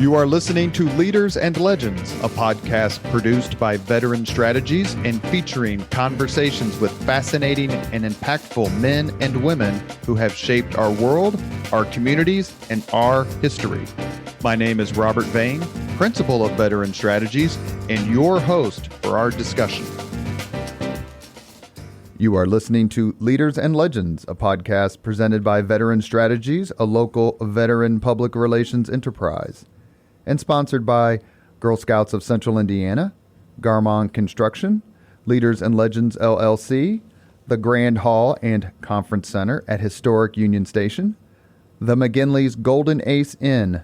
You are listening to Leaders and Legends, a podcast produced by Veteran Strategies and featuring conversations with fascinating and impactful men and women who have shaped our world, our communities, and our history. My name is Robert Vane, Principal of Veteran Strategies, and your host for our discussion. You are listening to Leaders and Legends, a podcast presented by Veteran Strategies, a local veteran public relations enterprise, and sponsored by Girl Scouts of Central Indiana, Garmong Construction, Leaders and Legends LLC, the Grand Hall and Conference Center at Historic Union Station, the McGinley's Golden Ace Inn,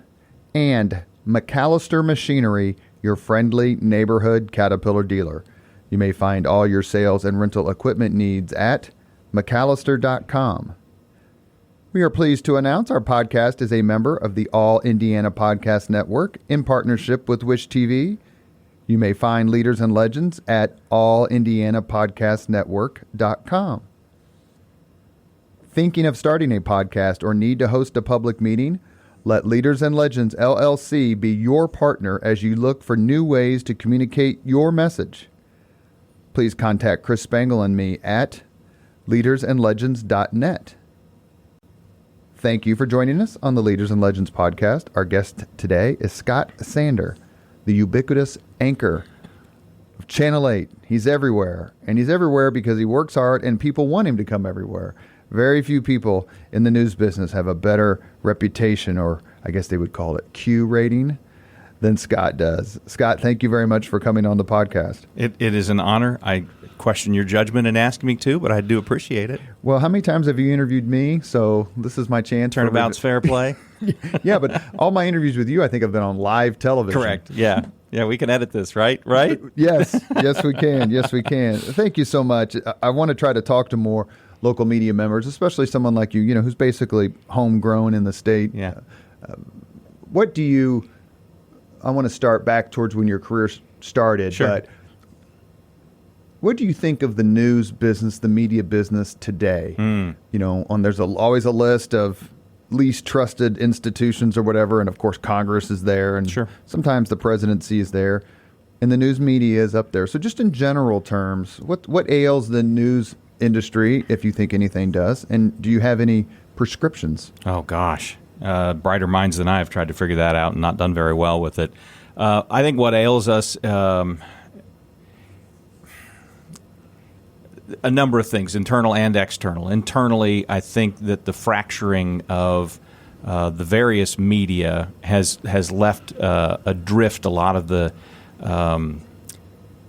and McAllister Machinery, your friendly neighborhood Caterpillar dealer. You may find all your sales and rental equipment needs at McAllister.com. We are pleased to announce our podcast is a member of the All Indiana Podcast Network in partnership with Wish TV. You may find Leaders and Legends at allindianapodcastnetwork.com. Thinking of starting a podcast or need to host a public meeting? Let Leaders and Legends LLC be your partner as you look for new ways to communicate your message. Please contact Chris Spangle and me at leadersandlegends.net. Thank you for joining us on the Leaders and Legends podcast. Our guest today is Scott Sander, the ubiquitous anchor of Channel 8. He's everywhere, and he's everywhere because he works hard and people want him to come everywhere. Very few people in the news business have a better reputation, or I guess they would call it Q rating, than Scott does. Scott, thank you very much for coming on the podcast. It is an honor. I question your judgment in asking me to, but I do appreciate it. Well, how many times have you interviewed me? So this is my chance. Turnabout's fair play. Yeah, but all my interviews with you, I think, have been on live television. Correct. Yeah. Yeah, we can edit this, right? Right? Yes. Yes, we can. Yes, we can. Thank you so much. I want to try to talk to more local media members, especially someone like you, who's basically homegrown in the state. Yeah. What do you... I want to start back towards when your career started. Sure. But what do you think of the news business, the media business today? There's always a list of least trusted institutions or whatever, and of course Congress is there, and sure, sometimes the presidency is there, and the news media is up there. So just in general terms, what ails the news industry, if you think anything does, and do you have any prescriptions? Oh, gosh. Brighter minds than I have tried to figure that out and not done very well with it. I think what ails us, a number of things, internal and external. Internally, I think that the fracturing of the various media has left adrift a lot of the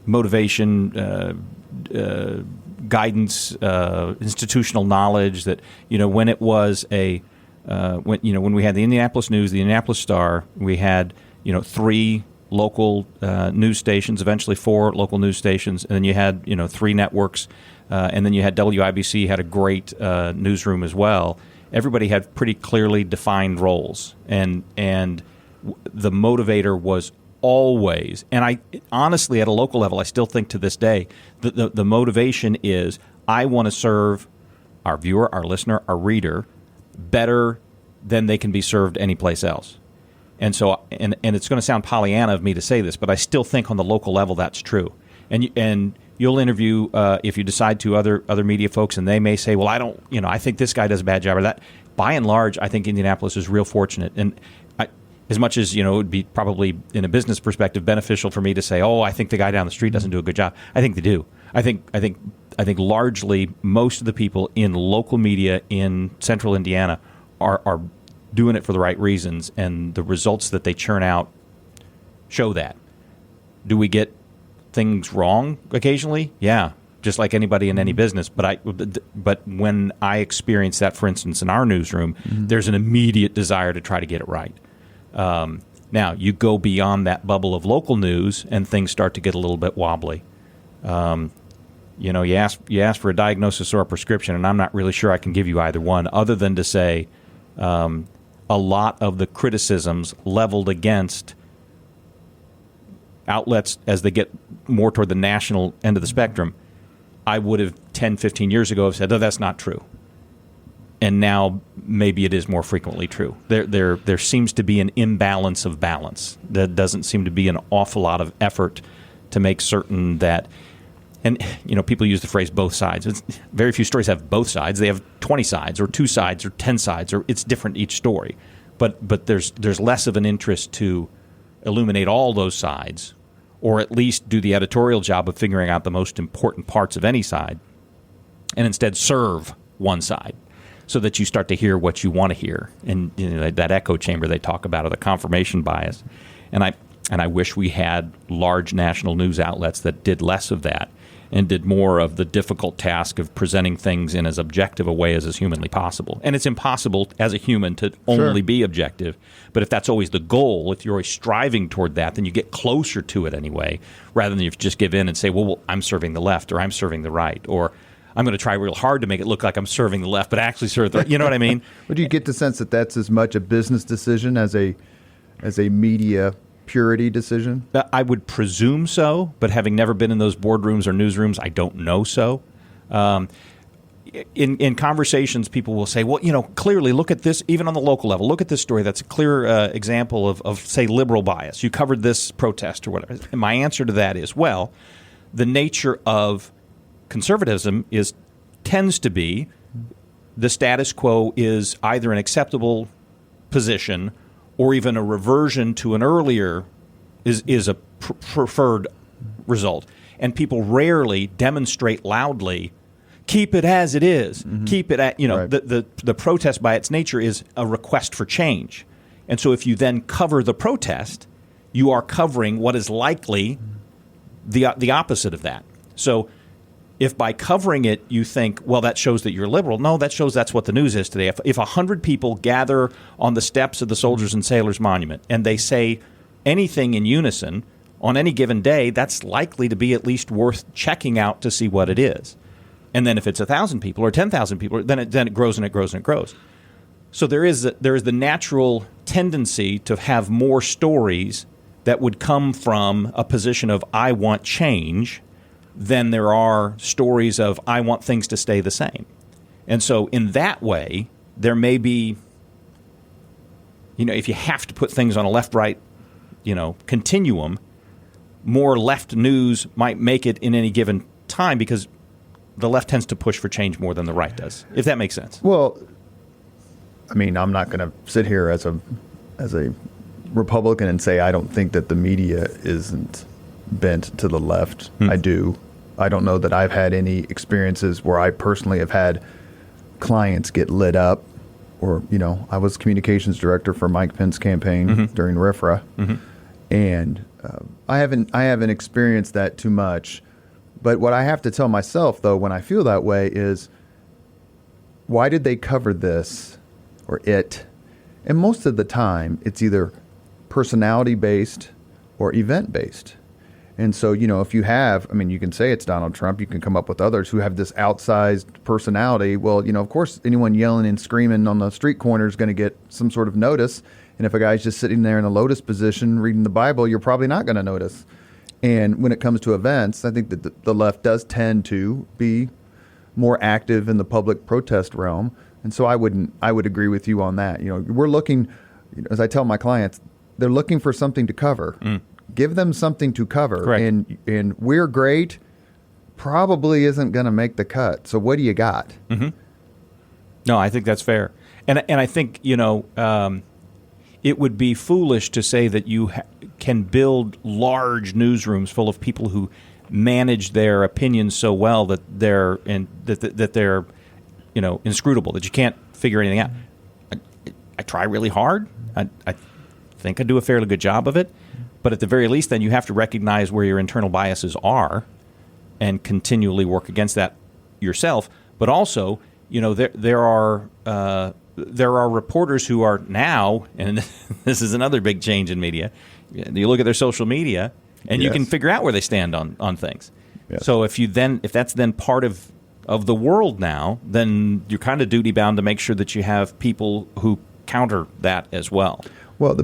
motivation, guidance, institutional knowledge that, when it was when we had the Indianapolis News, the Indianapolis Star, we had, 3 local news stations, eventually 4 local news stations, and then you had, 3 networks, and then you had WIBC had a great newsroom as well. Everybody had pretty clearly defined roles, and the motivator was always, and I honestly, at a local level, I still think to this day, the motivation is, I want to serve our viewer, our listener, our reader better than they can be served anyplace else. And so, and it's going to sound Pollyanna of me to say this, but I still think on the local level that's true. And you'll interview, if you decide to, other media folks, and they may say, well, I think this guy does a bad job or that. By and large, I think Indianapolis is real fortunate. And as much as, it would be probably in a business perspective beneficial for me to say, oh, I think the guy down the street doesn't do a good job. I think they do. I think largely most of the people in local media in central Indiana are doing it for the right reasons, and the results that they churn out show that. Do we get things wrong occasionally? Yeah, just like anybody in any business. But when I experience that, for instance, in our newsroom, there's an immediate desire to try to get it right. Now, you go beyond that bubble of local news, and things start to get a little bit wobbly. You ask for a diagnosis or a prescription, and I'm not really sure I can give you either one, other than to say a lot of the criticisms leveled against outlets as they get more toward the national end of the spectrum, I would have 10, 15 years ago have said, oh, that's not true. and now maybe it is more frequently true. There seems to be an imbalance of balance. There doesn't seem to be an awful lot of effort to make certain that, and people use the phrase both sides. Very few stories have both sides. They have 20 sides or 2 sides or 10 sides, or it's different each story. But there's less of an interest to illuminate all those sides, or at least do the editorial job of figuring out the most important parts of any side, and instead serve one side, so that you start to hear what you want to hear. And that echo chamber they talk about, or the confirmation bias. And I wish we had large national news outlets that did less of that and did more of the difficult task of presenting things in as objective a way as is humanly possible. And it's impossible as a human to only be objective. But if that's always the goal, if you're always striving toward that, then you get closer to it anyway, rather than you just give in and say, well, I'm serving the left, or I'm serving the right, or I'm going to try real hard to make it look like I'm serving the left, but actually serve the right. You know what I mean? But do you get the sense that that's as much a business decision as a media purity decision? I would presume so, but having never been in those boardrooms or newsrooms, I don't know so. In conversations, people will say, well, clearly look at this, even on the local level, look at this story. That's a clear example of, say, liberal bias. You covered this protest or whatever. And my answer to that is, well, the nature of conservatism tends to be the status quo is either an acceptable position or even a reversion to an earlier is a preferred result. And people rarely demonstrate loudly, keep it as it is. Mm-hmm. Keep it at, right. The protest by its nature is a request for change. And so if you then cover the protest, you are covering what is likely the opposite of that. So if by covering it you think, well, that shows that you're liberal, no, that shows that's what the news is today. If 100 people gather on the steps of the Soldiers and Sailors Monument and they say anything in unison on any given day, that's likely to be at least worth checking out to see what it is. And then if it's 1,000 people or 10,000 people, then it grows and it grows and it grows. So there is the natural tendency to have more stories that would come from a position of I want change than there are stories of I want things to stay the same. And so in that way, there may be, if you have to put things on a left-right, continuum, more left news might make it in any given time because the left tends to push for change more than the right does, if that makes sense. Well, I mean, I'm not going to sit here as a Republican and say I don't think that the media isn't bent to the left. I do. I don't know that I've had any experiences where I personally have had clients get lit up, or I was communications director for Mike Pence's campaign during RFRA, and I haven't experienced that too much. But what I have to tell myself though when I feel that way is, why did they cover this or it? And most of the time, it's either personality based or event based. And so, if you have, you can say it's Donald Trump, you can come up with others who have this outsized personality. Well, of course, anyone yelling and screaming on the street corner is going to get some sort of notice. And if a guy's just sitting there in a lotus position reading the Bible, you're probably not going to notice. And when it comes to events, I think that the left does tend to be more active in the public protest realm. And so I would agree with you on that. We're looking, as I tell my clients, they're looking for something to cover. Give them something to cover. Correct. And we're great probably isn't going to make the cut. So what do you got? Mm-hmm. No, I think that's fair. And I think, it would be foolish to say that you can build large newsrooms full of people who manage their opinions so well that they're inscrutable, that you can't figure anything out. I try really hard. I think I do a fairly good job of it. But at the very least, then you have to recognize where your internal biases are and continually work against that yourself. But also, there are reporters who are now, and this is another big change in media. You look at their social media, and you can figure out where they stand on things. Yes. So if that's then part of the world now, then you're kind of duty bound to make sure that you have people who counter that as well. Well,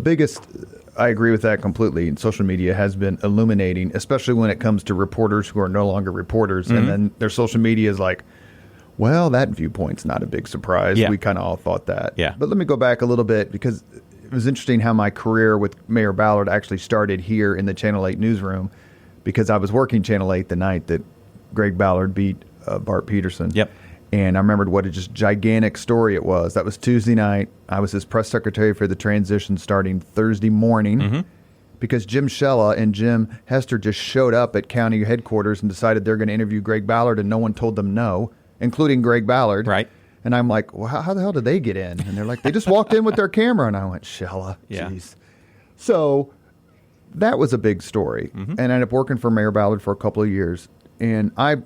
I agree with that completely. And social media has been illuminating, especially when it comes to reporters who are no longer reporters. And then their social media is like, Well, that viewpoint's not a big surprise. Yeah. We kind of all thought that. Yeah. But let me go back a little bit, because it was interesting how my career with Mayor Ballard actually started here in the Channel 8 newsroom, because I was working Channel 8 the night that Greg Ballard beat Bart Peterson. Yep. And I remembered what a just gigantic story it was. That was Tuesday night. I was his press secretary for the transition starting Thursday morning, because Jim Shella and Jim Hester just showed up at county headquarters and decided they're going to interview Greg Ballard, and no one told them no, including Greg Ballard. Right. And I'm like, well, how the hell did they get in? And they're like, they just walked in with their camera. And I went, Shella, Yeah. jeez. So that was a big story. And I ended up working for Mayor Ballard for a couple of years. And I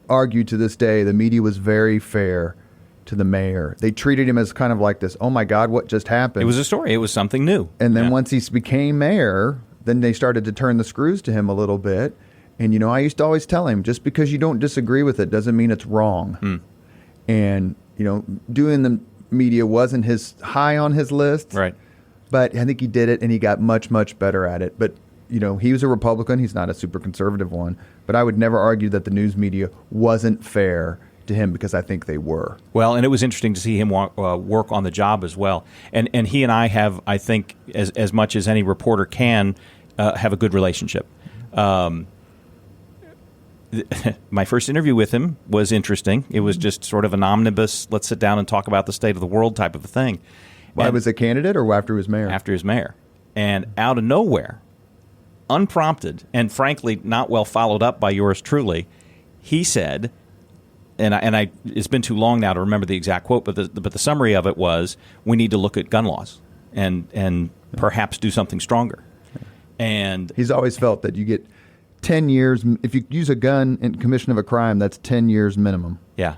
argue to this day the media was very fair to the mayor. They treated him as kind of like this, oh my God, what just happened? It was a story. It was something new. And then once he became mayor, then they started to turn the screws to him a little bit. And, you know, I used to always tell him, just because you don't disagree with it doesn't mean it's wrong. And, you know, doing the media wasn't high on his list. Right. But I think he did it, and he got much, much better at it. But, you know, he was a Republican. He's not a super conservative one. But I would never argue that the news media wasn't fair to him, because I think they were. Well, and it was interesting to see him work on the job as well. And he and I have, I think, as much as any reporter can, have a good relationship. My first interview with him was interesting. It was just sort of an omnibus, let's sit down and talk about the state of the world type of a thing. Why was a candidate, or after he was mayor? After he was mayor. And out of nowhere, unprompted, and frankly not well followed up by yours truly, he said, and I it's been too long now to remember the exact quote, but the summary of it was, we need to look at gun laws and perhaps do something stronger. And he's always felt that you get 10 years. If you use a gun in commission of a crime, that's 10 years minimum. Yeah.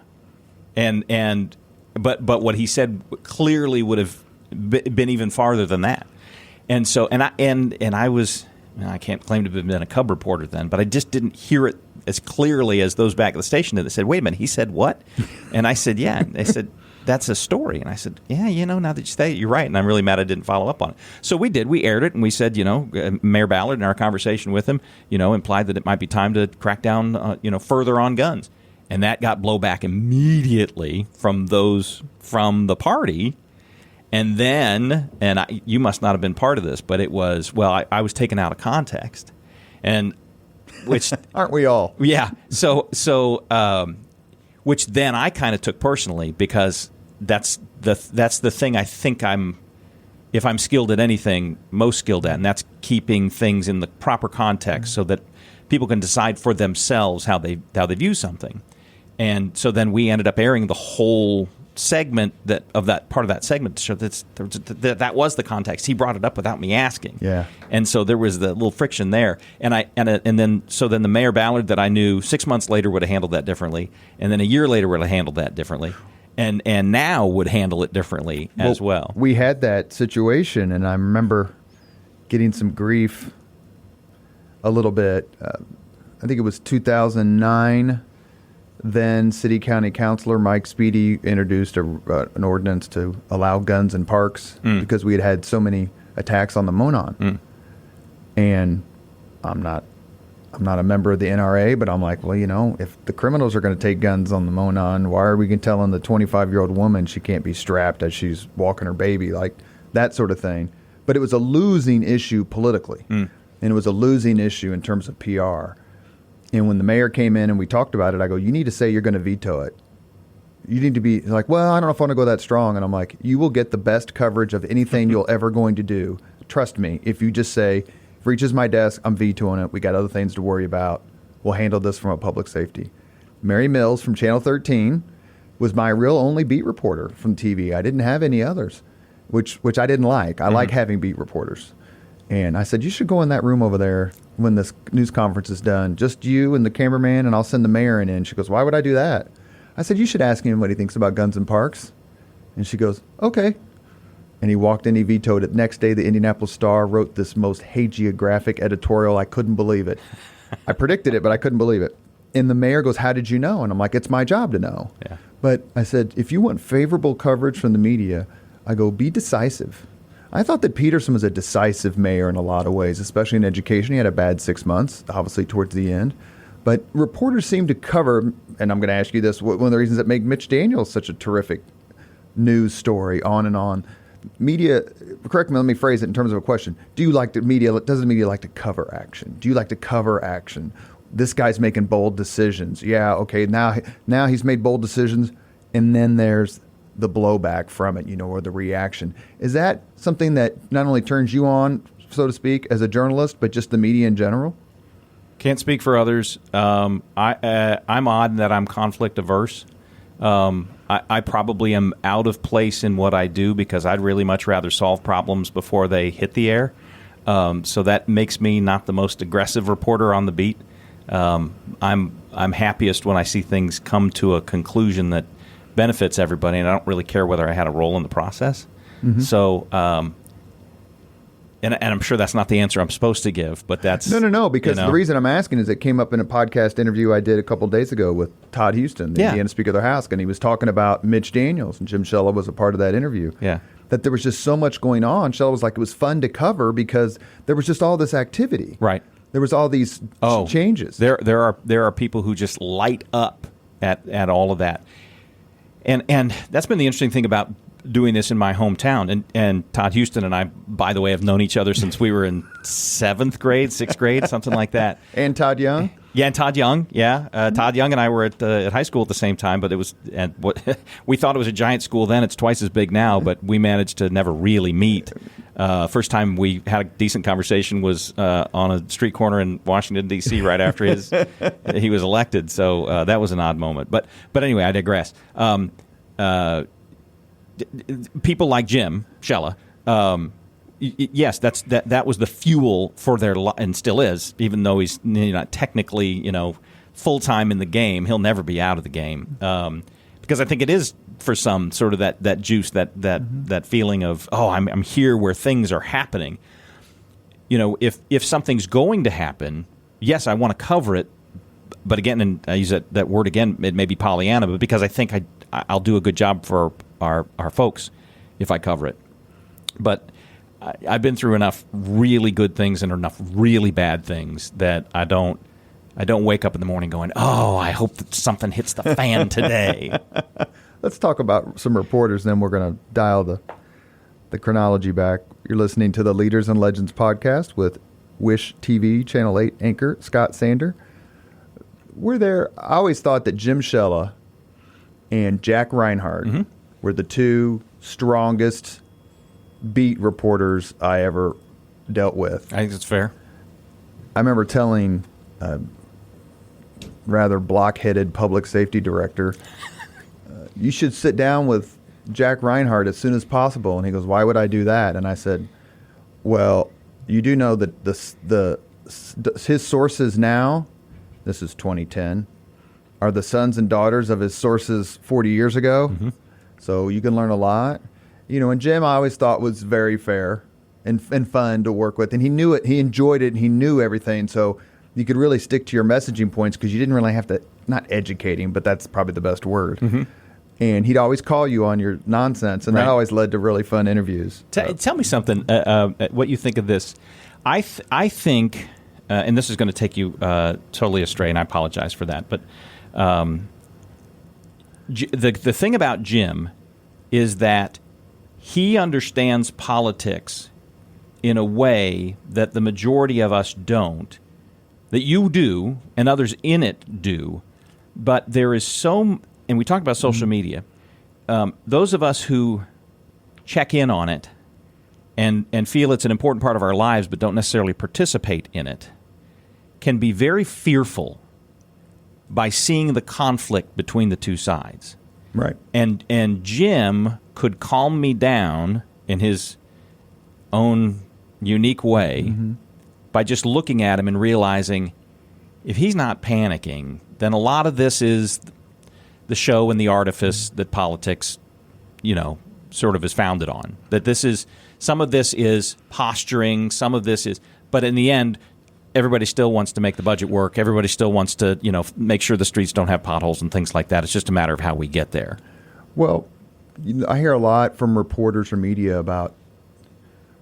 But what he said clearly would have been even farther than that. And so, and I was, I can't claim to have been a cub reporter then, but I just didn't hear it as clearly as those back at the station did. They said, wait a minute, he said what? And I said, yeah. And they said, that's a story. And I said, yeah, you know, now that you say it, you're right. And I'm really mad I didn't follow up on it. So we did. We aired it, and we said, you know, Mayor Ballard in our conversation with him, you know, implied that it might be time to crack down, you know, further on guns. And that got blowback immediately from the party. And then, you must not have been part of this, but it was, well, I was taken out of context. And which aren't we all? Yeah. So which then I kind of took personally, because that's the thing I think if I'm skilled at anything, most skilled at, and that's keeping things in the proper context so that people can decide for themselves how they view something. And so then we ended up airing the whole segment that part of that segment to show that was the context. He brought it up without me asking. Yeah. And so there was the little friction there. And then the Mayor Ballard that I knew 6 months later would have handled that differently, and then a year later would have handled that differently, and now would handle it differently as well. We had that situation, and I remember getting some grief a little bit. I think it was 2009. Then City County Councilor Mike Speedy introduced an ordinance to allow guns in parks because we had so many attacks on the Monon. And I'm not a member of the NRA, but I'm like, well, you know, if the criminals are going to take guns on the Monon, why are we telling the 25-year-old woman she can't be strapped as she's walking her baby, like that sort of thing. But it was a losing issue politically, and it was a losing issue in terms of PR. And when the mayor came in and we talked about it, I go, you need to say you're going to veto it. You need to be like, well, I don't know if I want to go that strong. And I'm like, you will get the best coverage of anything you'll ever going to do. Trust me. If you just say, if it reaches my desk, I'm vetoing it. We got other things to worry about. We'll handle this from a public safety. Mary Mills from Channel 13 was my real only beat reporter from TV. I didn't have any others, which I didn't like. I like having beat reporters. And I said, you should go in that room over there when this news conference is done. Just you and the cameraman, and I'll send the mayor in. She goes, why would I do that? I said, you should ask him what he thinks about guns in parks. And she goes, okay. And he walked in, he vetoed it. Next day, the Indianapolis Star wrote this most hagiographic editorial. I couldn't believe it. I predicted it, but I couldn't believe it. And the mayor goes, how did you know? And I'm like, it's my job to know. Yeah. But I said, if you want favorable coverage from the media, I go, be decisive. I thought that Peterson was a decisive mayor in a lot of ways, especially in education. He had a bad 6 months, obviously, towards the end. But reporters seem to cover, and I'm going to ask you this, one of the reasons that make Mitch Daniels such a terrific news story, on and on. Media, correct me, let me phrase it in terms of a question. Does the media like to cover action? Do you like to cover action? This guy's making bold decisions. Yeah, okay, now he's made bold decisions, and then there's the blowback from it, or the reaction. Is that something that not only turns you on, so to speak, as a journalist, but just the media in general? Can't speak for others. I'm odd in that I'm conflict averse. I probably am out of place in what I do because I'd really much rather solve problems before they hit the air. So that makes me not the most aggressive reporter on the beat. I'm happiest when I see things come to a conclusion that benefits everybody, and I don't really care whether I had a role in the process. Mm-hmm. So, and I'm sure that's not the answer I'm supposed to give, but that's... No, because the reason I'm asking is it came up in a podcast interview I did a couple of days ago with Todd Houston, the Indiana Speaker of the House, and he was talking about Mitch Daniels, and Jim Shella was a part of that interview. Yeah. That there was just so much going on. Shella was like, it was fun to cover because there was just all this activity. Right. There was all these changes. There are people who just light up at all of that. And that's been the interesting thing about doing this in my hometown. And Todd Houston and I, by the way, have known each other since we were in 7th grade, 6th grade, something like that. And Todd Young? Yeah, and Todd Young, yeah. Todd Young and I were at high school at the same time, but we thought it was a giant school then. It's twice as big now, but we managed to never really meet. First time we had a decent conversation was on a street corner in Washington, D.C. right after he was elected. So that was an odd moment. But anyway, I digress. People like Jim Shella, yes, that was the fuel for their and still is, even though he's not technically full time in the game. He'll never be out of the game because I think it is for some sort of that juice, that feeling of I'm here where things are happening. If something's going to happen, yes, I want to cover it. But again, and I use that word again, it may be Pollyanna, but because I think I'll do a good job for our folks if I cover it. But I've been through enough really good things and enough really bad things that I don't wake up in the morning going, I hope that something hits the fan today. Let's talk about some reporters, then we're going to dial the chronology back. You're listening to the Leaders and Legends podcast with Wish TV Channel 8 anchor Scott Sander. I always thought that Jim Shella and Jack Reinhardt were the two strongest beat reporters I ever dealt with. I think that's fair. I remember telling a rather block-headed public safety director, you should sit down with Jack Reinhardt as soon as possible. And he goes, why would I do that? And I said, well, you do know that his sources now, this is 2010, are the sons and daughters of his sources 40 years ago. Mm-hmm. So you can learn a lot. And Jim I always thought was very fair and fun to work with. And he knew it. He enjoyed it. And he knew everything. So you could really stick to your messaging points because you didn't really have to, not educate him, but that's probably the best word. Mm-hmm. And he'd always call you on your nonsense. And that always led to really fun interviews. Tell me something, what you think of this. I think, and this is going to take you totally astray, and I apologize for that, but the thing about Jim is that he understands politics in a way that the majority of us don't, that you do and others in it do, but there is and we talked about social media, those of us who check in on it and feel it's an important part of our lives but don't necessarily participate in it can be very fearful by seeing the conflict between the two sides. Right. And Jim could calm me down in his own unique way by just looking at him and realizing if he's not panicking, then a lot of this is the show and the artifice that politics, sort of is founded on. That some of this is posturing, some of this is, but in the end, everybody still wants to make the budget work. Everybody still wants to, make sure the streets don't have potholes and things like that. It's just a matter of how we get there. Well, I hear a lot from reporters or media about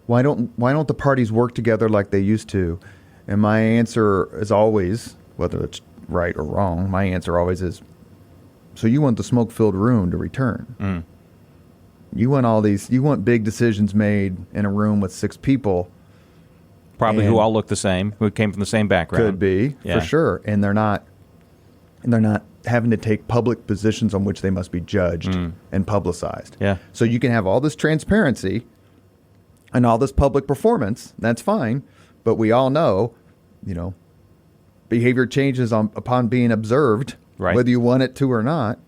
why don't the parties work together like they used to? And my answer is always, whether it's right or wrong. My answer always is, so you want the smoke-filled room to return. You want big decisions made in a room with 6 people. Probably who all look the same, who came from the same background. Could be, for sure. And they're not having to take public positions on which they must be judged and publicized. Yeah. So you can have all this transparency and all this public performance. That's fine. But we all know, behavior changes upon being observed, right, whether you want it to or not.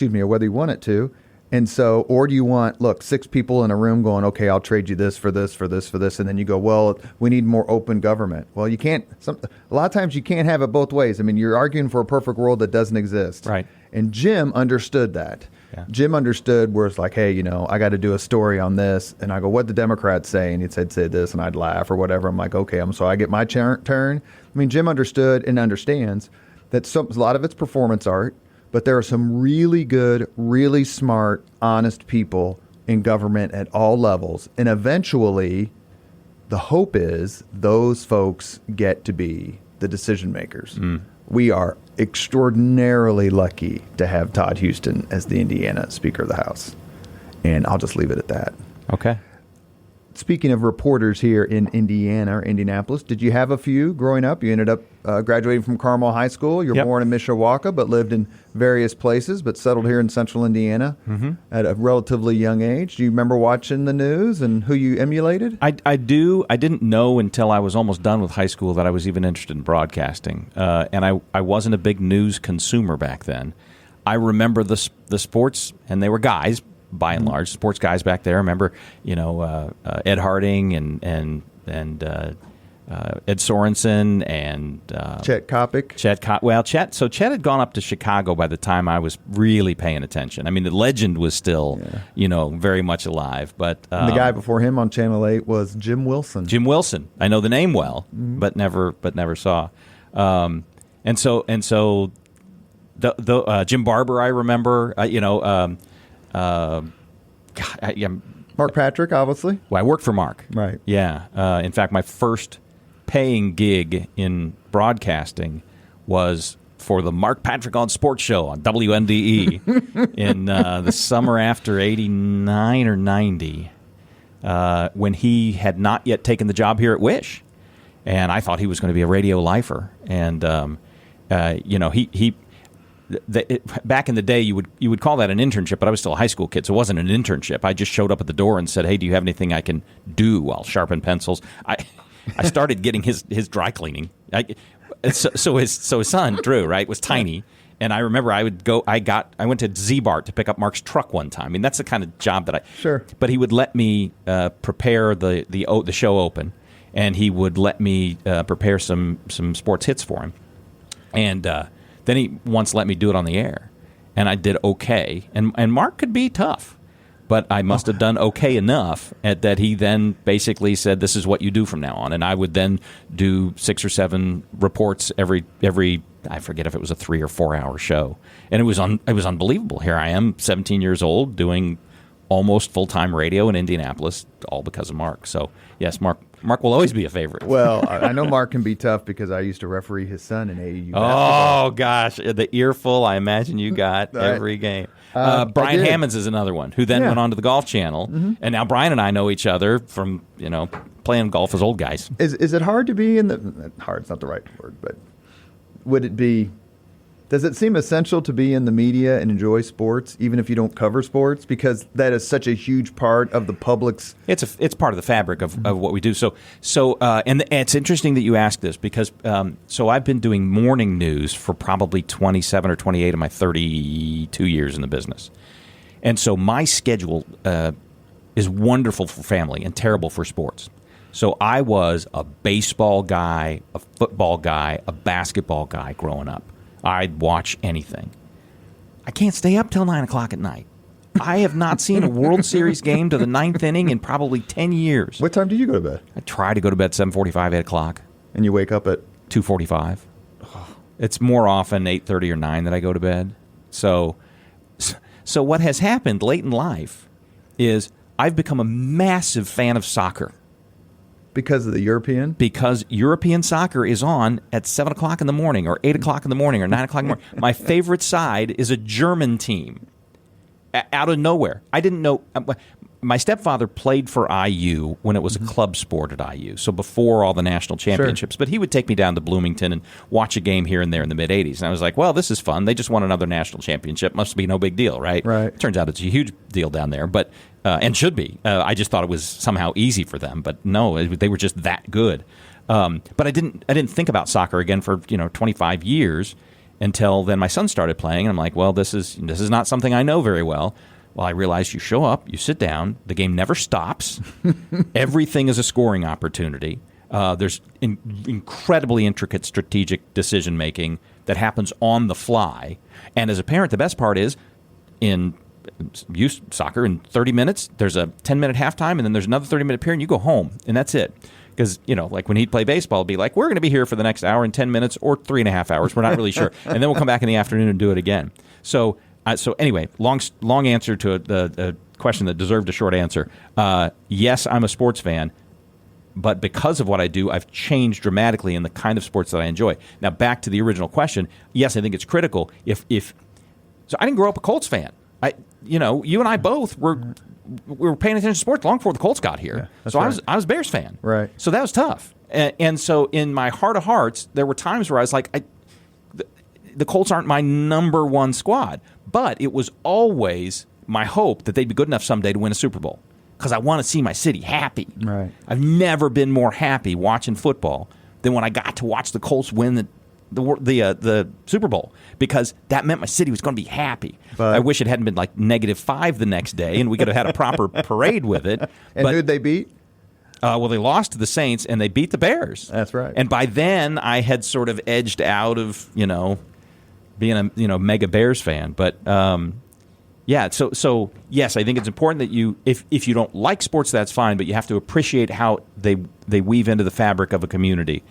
Or whether you want it to. And so, or do you want, 6 people in a room going, okay, I'll trade you this for this, for this, for this. And then you go, well, we need more open government. Well, you can't, a lot of times you can't have it both ways. I mean, you're arguing for a perfect world that doesn't exist. Right. And Jim understood that. Yeah. Jim understood where it's like, hey, I got to do a story on this. And I go, what'd the Democrats say? And he'd say this, and I'd laugh or whatever. I'm like, okay, so I get my turn. I mean, Jim understood and understands that a lot of it's performance art. But there are some really good, really smart, honest people in government at all levels. And eventually, the hope is those folks get to be the decision makers. We are extraordinarily lucky to have Todd Houston as the Indiana Speaker of the House. And I'll just leave it at that. Okay. Speaking of reporters here in Indiana or Indianapolis, did you have a few growing up? You ended up graduating from Carmel High School. You're born in Mishawaka, but lived in various places, but settled here in central Indiana at a relatively young age. Do you remember watching the news and who you emulated? I do. I didn't know until I was almost done with high school that I was even interested in broadcasting. And I wasn't a big news consumer back then. I remember the sports, and they were guys, by and large, sports guys back there. I remember, Ed Harding and Ed Sorensen and Chet Kopic. Chet had gone up to Chicago by the time I was really paying attention. I mean, the legend was still, very much alive. But and the guy before him on Channel 8 was Jim Wilson. Jim Wilson. I know the name well, but never saw. And so Jim Barber, I remember. Mark Patrick, obviously. Well, I worked for Mark. Right. Yeah. In fact, my first paying gig in broadcasting was for the Mark Patrick on Sports Show on WNDE in the summer after 89 or 90, when he had not yet taken the job here at Wish. And I thought he was going to be a radio lifer. And, back in the day, you would call that an internship, but I was still a high school kid, so it wasn't an internship. I just showed up at the door and said, "Hey, do you have anything I can do? I'll sharpen pencils." I started getting his dry cleaning. So his son Drew, right, was tiny, and I remember I went to Z-Bart to pick up Mark's truck one time. I mean, that's the kind of job that sure. But he would let me prepare the show open, and he would let me prepare some sports hits for him, and. Then he once let me do it on the air, and I did okay. And Mark could be tough, but I must have done okay enough that he then basically said, "This is what you do from now on." And I would then do 6 or 7 reports every. I forget if it was a 3 or 4 hour show, and it was unbelievable. Here I am, 17 years old, doing almost full-time radio in Indianapolis, all because of Mark. So yes, Mark will always be a favorite. Well, I know Mark can be tough because I used to referee his son in AAU basketball. Oh, gosh. The earful I imagine you got every game. Brian Hammonds is another one who then went on to the Golf Channel. And now Brian and I know each other from, playing golf as old guys. Is it hard to be in the – hard's not the right word, but would it be – does it seem essential to be in the media and enjoy sports, even if you don't cover sports? Because that is such a huge part of the public's. It's part of the fabric of what we do. So and it's interesting that you ask this because so I've been doing morning news for probably 27 or 28 of my 32 years in the business, and so my schedule is wonderful for family and terrible for sports. So I was a baseball guy, a football guy, a basketball guy growing up. I'd watch anything. I can't stay up till 9 o'clock at night. I have not seen a World Series game to the 9th inning in probably 10 years. What time do you go to bed? I try to go to bed 7:45, 8 o'clock. And you wake up at? 2:45. It's more often 8:30 or 9 that I go to bed. So what has happened late in life is I've become a massive fan of soccer. Because of the European? Because European soccer is on at 7 o'clock in the morning or 8 o'clock in the morning or 9 o'clock in the morning. My favorite side is a German team out of nowhere. I didn't know. My stepfather played for IU when it was a club sport at IU, so before all the national championships. But he would take me down to Bloomington and watch a game here and there in the mid-'80s. And I was like, well, this is fun. They just won another national championship. Must be no big deal, right? Right. Turns out it's a huge deal down there, but and should be. I just thought it was somehow easy for them, but no, they were just that good. But I didn't think about soccer again for 25 years until then my son started playing, and I'm like, well, this is not something I know very well. Well, I realized you show up, you sit down, the game never stops. Everything is a scoring opportunity. There's incredibly intricate strategic decision-making that happens on the fly. And as a parent, the best part is in youth soccer, in 30 minutes, there's a 10-minute halftime, and then there's another 30-minute period, and you go home, and that's it. Because, like when he'd play baseball, it'd be like, we're going to be here for the next hour and 10 minutes or 3.5 hours. We're not really sure. And then we'll come back in the afternoon and do it again. So anyway, long answer to the question that deserved a short answer. Yes, I'm a sports fan, but because of what I do, I've changed dramatically in the kind of sports that I enjoy. Now, back to the original question. Yes, I think it's critical. So I didn't grow up a Colts fan. You and I both were paying attention to sports long before the Colts got here. Yeah, so right. I was Bears fan. Right. So that was tough. And so in my heart of hearts, there were times where I was like, the Colts aren't my number one squad. But it was always my hope that they'd be good enough someday to win a Super Bowl because I want to see my city happy. Right. I've never been more happy watching football than when I got to watch the Colts win the Super Bowl because that meant my city was going to be happy. But, I wish it hadn't been like -5 the next day and we could have had a proper parade with it. And who'd they beat? Well, they lost to the Saints and they beat the Bears. That's right. And by then I had sort of edged out of, being a mega Bears fan. But so yes, I think it's important that you if you don't like sports, that's fine, but you have to appreciate how they weave into the fabric of a community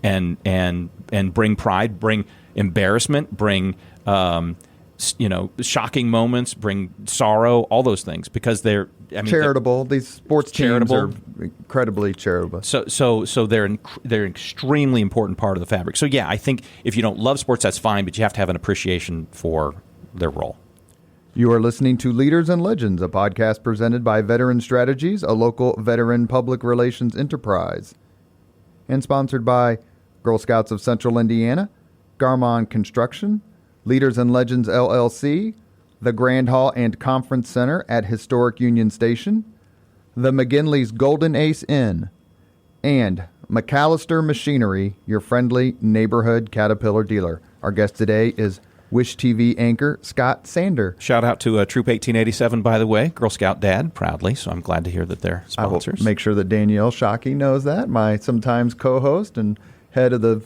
and bring pride, bring embarrassment, bring shocking moments, bring sorrow, all those things because they're charitable. These sports teams charitable. are incredibly charitable. So they're an extremely important part of the fabric. So yeah, I think if you don't love sports, that's fine, but you have to have an appreciation for their role. You are listening to Leaders and Legends, a podcast presented by Veteran Strategies, a local veteran public relations enterprise, and sponsored by Girl Scouts of Central Indiana, Garmon Construction, Leaders and Legends LLC, the Grand Hall and Conference Center at Historic Union Station, the McGinley's Golden Ace Inn, and McAllister Machinery, your friendly neighborhood Caterpillar dealer. Our guest today is Wish TV anchor Scott Sander. Shout out to Troop 1887, by the way, Girl Scout dad, proudly. So I'm glad to hear that they're sponsors. I will make sure that Danielle Shockey knows that, my sometimes co-host and head of the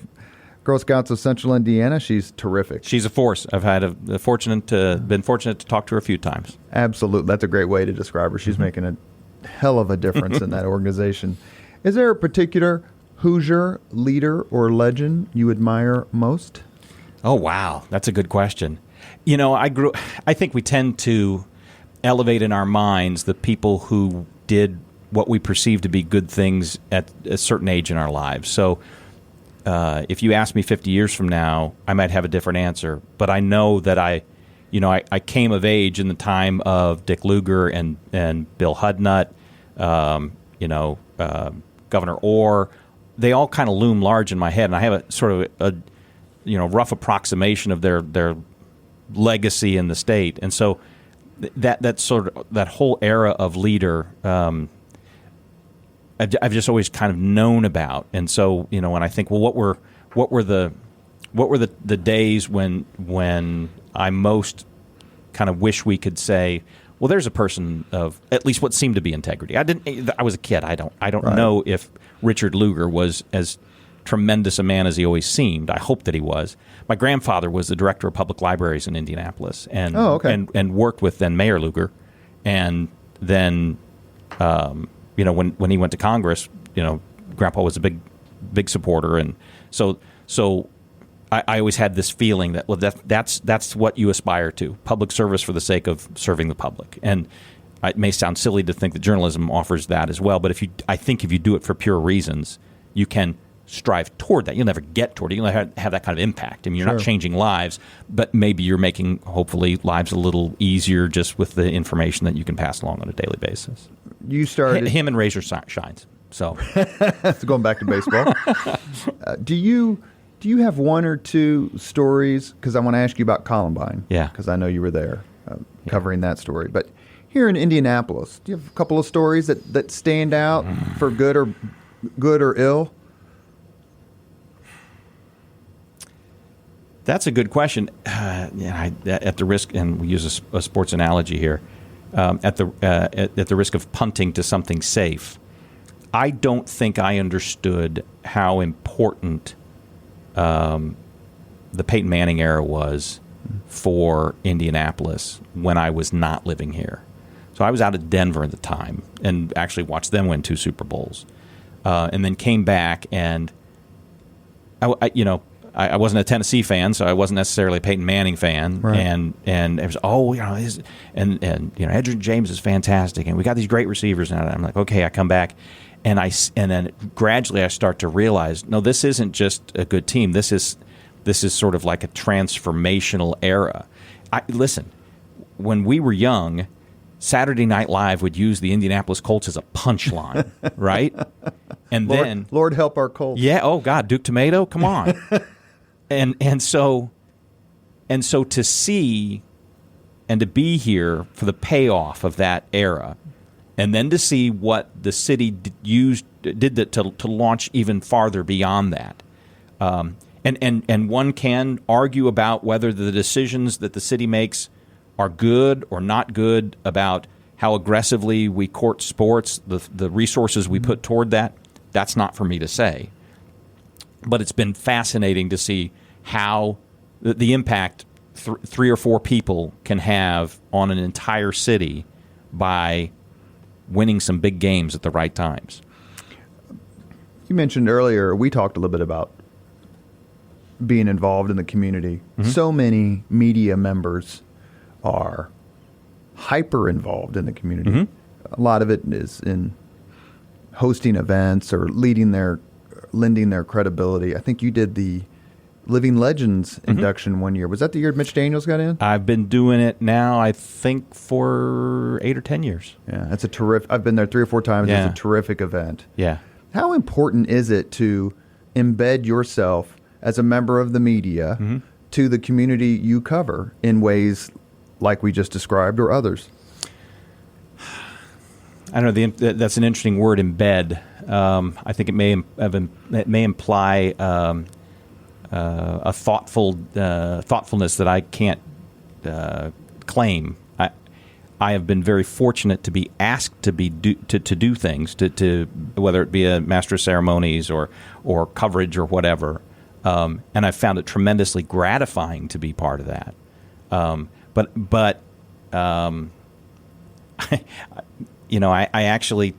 Girl Scouts of Central Indiana. She's terrific. She's a force. I've had been fortunate to talk to her a few times. Absolutely. That's a great way to describe her. She's making a hell of a difference in that organization. Is there a particular Hoosier leader or legend you admire most? Oh, wow. That's a good question. I think we tend to elevate in our minds the people who did what we perceive to be good things at a certain age in our lives. So if you ask me 50 years from now, I might have a different answer. But I know that I came of age in the time of Dick Lugar and Bill Hudnut, Governor Orr. They all kind of loom large in my head, and I have a sort of a rough approximation of their legacy in the state. And so that sort of that whole era of leader, I've just always kind of known about. And so when I think, well, what were the days when I most kind of wish we could say, well, there's a person of at least what seemed to be integrity. I was a kid. I don't Right. know if Richard Lugar was as tremendous a man as he always seemed. I hope that he was. My grandfather was the director of public libraries in Indianapolis, and and worked with then Mayor Lugar, and then when he went to Congress, Grandpa was a big supporter, and so I always had this feeling that that's what you aspire to, public service for the sake of serving the public, and it may sound silly to think that journalism offers that as well, but I think if you do it for pure reasons, you can strive toward that. You'll never get toward it. You'll never have that kind of impact. I mean, you're not changing lives, but maybe you're making, hopefully, lives a little easier just with the information that you can pass along on a daily basis. You started... Him and Razor shines. So, going back to baseball. Do you have one or two stories? Because I want to ask you about Columbine. Yeah. Because I know you were there covering that story. But here in Indianapolis, do you have a couple of stories that stand out for good or ill? That's a good question. At the risk, and we use a sports analogy here, at the risk of punting to something safe, I don't think I understood how important the Peyton Manning era was for Indianapolis when I was not living here. So I was out at Denver at the time and actually watched them win 2 Super Bowls, and then came back and I wasn't a Tennessee fan, so I wasn't necessarily a Peyton Manning fan, right. and it was Edgerrin James is fantastic, and we got these great receivers, and I'm like, okay, I come back, and then gradually I start to realize, no, this isn't just a good team. This is sort of like a transformational era. Listen, when we were young, Saturday Night Live would use the Indianapolis Colts as a punchline, right? And Lord help our Colts. Yeah. Oh God, Duke Tomato, come on. And so to see and to be here for the payoff of that era, and then to see what the city did to launch even farther beyond that, and one can argue about whether the decisions that the city makes are good or not good, about how aggressively we court sports, the resources we put toward that. That's not for me to say. But it's been fascinating to see how the impact 3 or 4 people can have on an entire city by winning some big games at the right times. You mentioned earlier, we talked a little bit about being involved in the community. Mm-hmm. So many media members are hyper involved in the community. Mm-hmm. A lot of it is in hosting events or lending their credibility. I think you did the Living Legends induction one year. Was that the year Mitch Daniels got in? I've been doing it now, I think, for 8 or 10 years. Yeah, that's a terrific. I've been there 3 or 4 times. Yeah. It's a terrific event. Yeah. How important is it to embed yourself as a member of the media to the community you cover in ways like we just described or others? I don't know. That's an interesting word, embed. I think it may imply a thoughtfulness that I can't claim. I have been very fortunate to be asked to do things, to whether it be a master of ceremonies or coverage or whatever, and I've found it tremendously gratifying to be part of that. But I actually,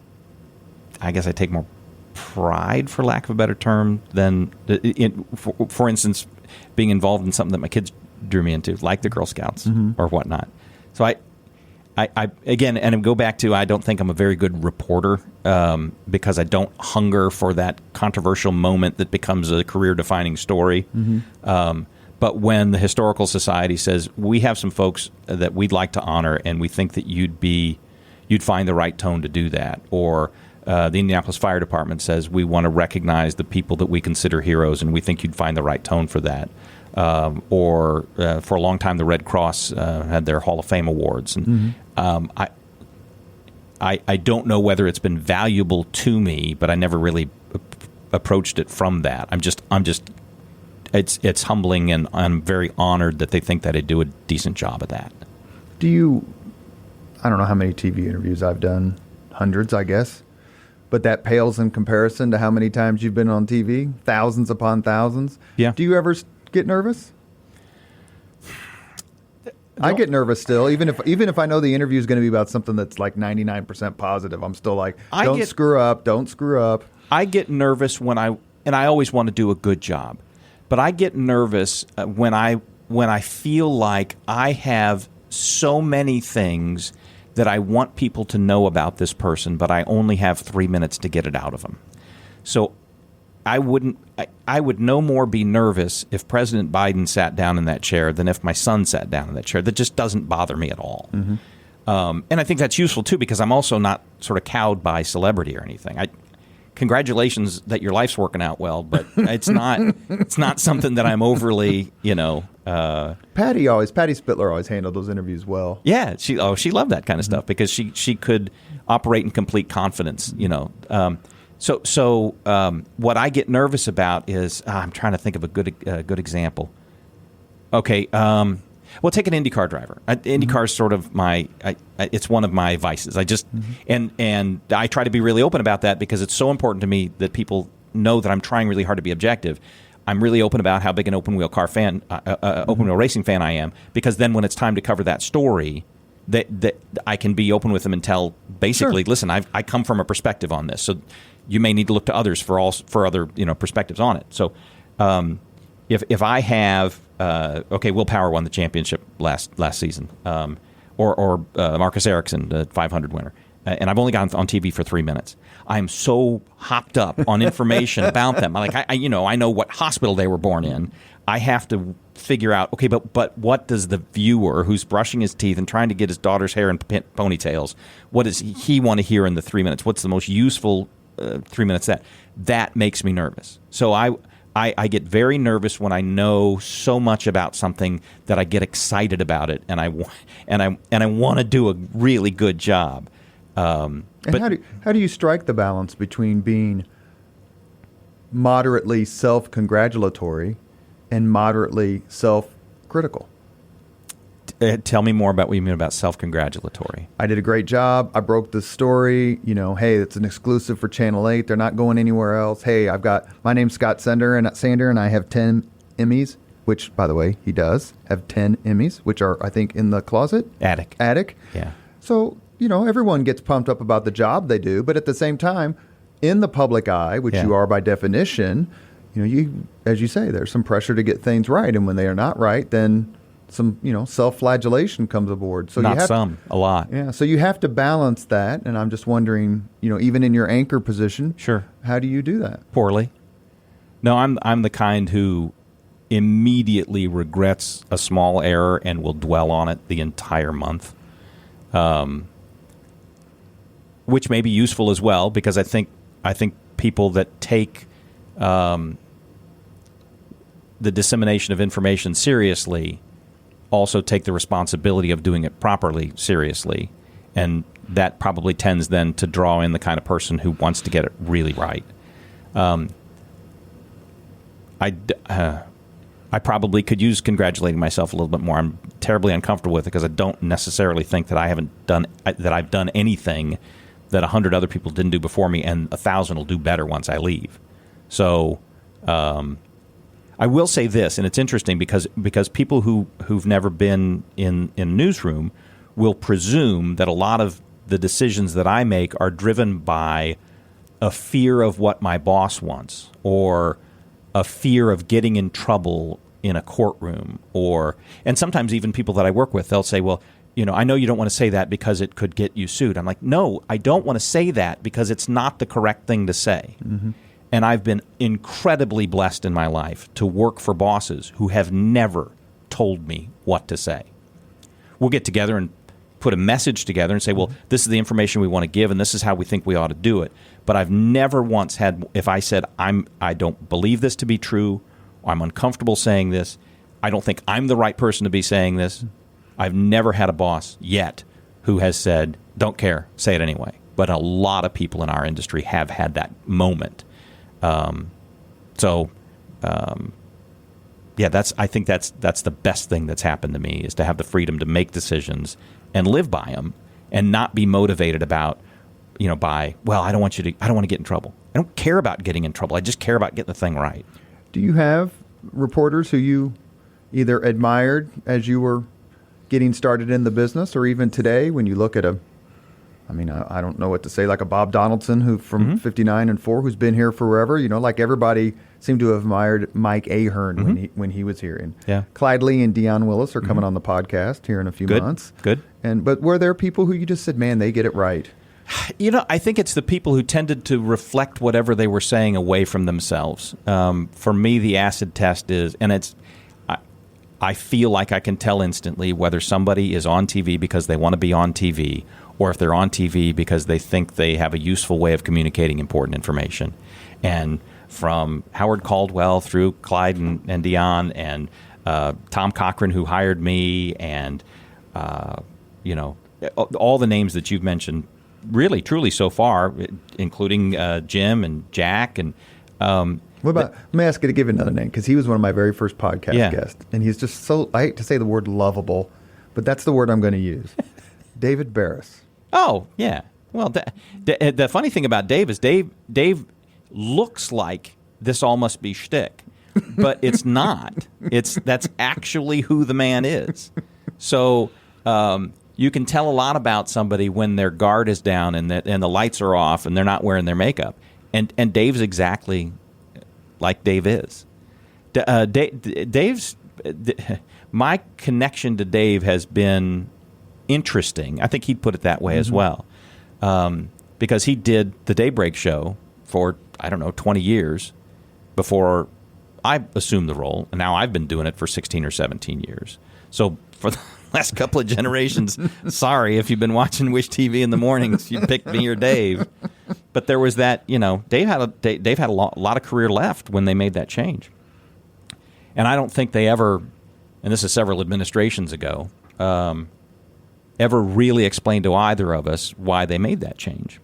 I guess I take more pride, for lack of a better term, than, for instance, being involved in something that my kids drew me into, like the Girl Scouts or whatnot. So I again, and I go back to, I don't think I'm a very good reporter because I don't hunger for that controversial moment that becomes a career-defining story. But when the Historical Society says, we have some folks that we'd like to honor, and we think that you'd find the right tone to do that, or the Indianapolis Fire Department says, we want to recognize the people that we consider heroes, and we think you'd find the right tone for that. Or for a long time, the Red Cross had their Hall of Fame awards. And I don't know whether it's been valuable to me, but I never really approached it from that. It's humbling, and I'm very honored that they think that I do a decent job of that. I don't know how many TV interviews I've done, hundreds, I guess, but that pales in comparison to how many times you've been on TV, thousands upon thousands. Yeah. Do you ever get nervous? I get nervous still, even if I know the interview is going to be about something that's like 99% positive. I'm still like, don't screw up. I get nervous and I always want to do a good job, but I get nervous when I feel like I have so many things that I want people to know about this person, but I only have 3 minutes to get it out of them. So I would no more be nervous if President Biden sat down in that chair than if my son sat down in that chair. That just doesn't bother me at all. Mm-hmm. And I think that's useful, too, because I'm also not sort of cowed by celebrity or anything. Congratulations that your life's working out well, but it's not something that I'm overly, Patty Spitler always handled those interviews well. Yeah, she loved that kind of stuff because she could operate in complete confidence, So what I get nervous about is I'm trying to think of a good example. Okay, well, take an IndyCar driver. IndyCar is sort of it's one of my vices. I just and I try to be really open about that because it's so important to me that people know that I'm trying really hard to be objective. I'm really open about how big an open wheel racing fan I am, because then when it's time to cover that story, that I can be open with them and tell basically, listen, I come from a perspective on this, so you may need to look to others for other perspectives on it. So if I have Will Power won the championship last season, or Marcus Ericsson, the 500 winner, and I've only gone on TV for 3 minutes. I'm so hopped up on information about them. I know what hospital they were born in. I have to figure out, okay, but what does the viewer who's brushing his teeth and trying to get his daughter's hair in ponytails, what does he want to hear in the 3 minutes? What's the most useful 3 minutes? That makes me nervous. So I get very nervous when I know so much about something that I get excited about it, and I want to do a really good job. But how do you strike the balance between being moderately self-congratulatory and moderately self-critical? Tell me more about what you mean about self-congratulatory. I did a great job. I broke the story. Hey, it's an exclusive for Channel 8. They're not going anywhere else. Hey, my name's Scott Sander, and I have 10 Emmys, which, by the way, he does have 10 Emmys, which are, I think, in the closet. Attic. Yeah. So, everyone gets pumped up about the job they do, but at the same time, in the public eye, which you are by definition, you, as you say, there's some pressure to get things right, and when they are not right, then some, self-flagellation comes aboard. So a lot. Yeah, so you have to balance that, and I'm just wondering, even in your anchor position, sure, how do you do that? Poorly. No, I'm the kind who immediately regrets a small error and will dwell on it the entire month. Which may be useful as well, because I think people that take the dissemination of information seriously also take the responsibility of doing it properly seriously, and that probably tends then to draw in the kind of person who wants to get it really right. I probably could use congratulating myself a little bit more. I'm terribly uncomfortable with it because I don't necessarily think that I've done anything that 100 other people didn't do before me, and 1,000 will do better once I leave. So I will say this, and it's interesting because people who've never been in a newsroom will presume that a lot of the decisions that I make are driven by a fear of what my boss wants, or a fear of getting in trouble in a courtroom, and sometimes even people that I work with, they'll say, well, I know you don't want to say that because it could get you sued. I'm like, no, I don't want to say that because it's not the correct thing to say. Mm-hmm. And I've been incredibly blessed in my life to work for bosses who have never told me what to say. We'll get together and put a message together and say, well, this is the information we want to give, and this is how we think we ought to do it. But I've never once had, if I said, I don't believe this to be true, or I'm uncomfortable saying this, I don't think I'm the right person to be saying this, I've never had a boss yet who has said, don't care, say it anyway. But a lot of people in our industry have had that moment. I think that's the best thing that's happened to me, is to have the freedom to make decisions and live by them, and not be motivated about, I don't want to get in trouble. I don't care about getting in trouble. I just care about getting the thing right. Do you have reporters who you either admired as you were getting started in the business, or even today when you look at a I mean, I don't know what to say. Like a Bob Donaldson, who from 59 and 4, who's been here forever. You know, like everybody seemed to have admired Mike Ahern when he was here. And Clyde Lee and Deion Willis are coming on the podcast here in a few months. Good. But were there people who you just said, man, they get it right? You know, I think it's the people who tended to reflect whatever they were saying away from themselves. For me, the acid test is, and I feel like I can tell instantly whether somebody is on TV because they want to be on TV, or if they're on TV because they think they have a useful way of communicating important information. And from Howard Caldwell through Clyde and Deion and Tom Cochran, who hired me, and you know, all the names that you've mentioned, really, truly so far, including Jim and Jack and. What about? Let me ask you to give another name, because he was one of my very first podcast guests, and he's just so. I hate to say the word lovable, but that's the word I'm going to use. David Barris. Oh yeah. Well, the funny thing about Dave is Dave looks like this all must be shtick, but it's not. That's actually who the man is. So you can tell a lot about somebody when their guard is down and the lights are off and they're not wearing their makeup. And Dave's exactly like Dave is. My connection to Dave has been interesting. I think he'd put it that way as well, because he did the Daybreak show for 20 years before I assumed the role, and now I've been doing it for 16 or 17 years. So for the last couple of generations, sorry if you've been watching Wish TV in the mornings, you picked me or Dave. But there was that, Dave had a lot of career left when they made that change. And I don't think they ever, and this is several administrations ago, ever really explained to either of us why they made that change.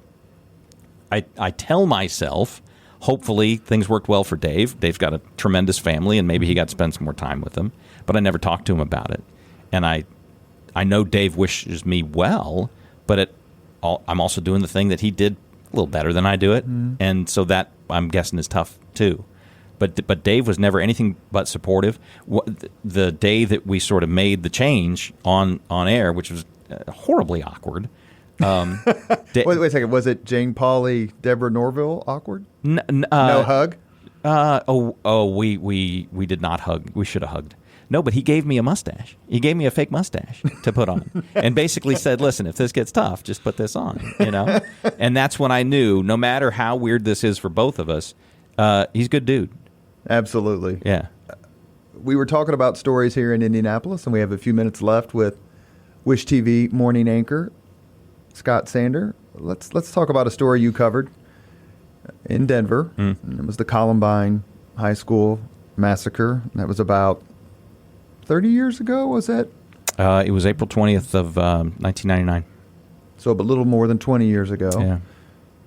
I tell myself, hopefully things worked well for Dave. Dave's got a tremendous family, and maybe he got to spend some more time with them. But I never talked to him about it. And I know Dave wishes me well, but I'm also doing the thing that he did a little better than I do it. And so that, I'm guessing, is tough too. But Dave was never anything but supportive. The day that we sort of made the change on air, which was horribly awkward. Wait a second. Was it Jane Pauley, Deborah Norville awkward? No hug? We did not hug. We should have hugged. No, but he gave me a mustache. He gave me a fake mustache to put on, and basically said, "Listen, if this gets tough, just put this on." And that's when I knew, no matter how weird this is for both of us, he's a good dude. Absolutely. Yeah. We were talking about stories here in Indianapolis, and we have a few minutes left with Wish TV morning anchor Scott Sander. Let's talk about a story you covered in Denver. It was the Columbine High School massacre. That was about 30 years ago, was it? It was April 20th of 1999. So a little more than 20 years ago. Yeah.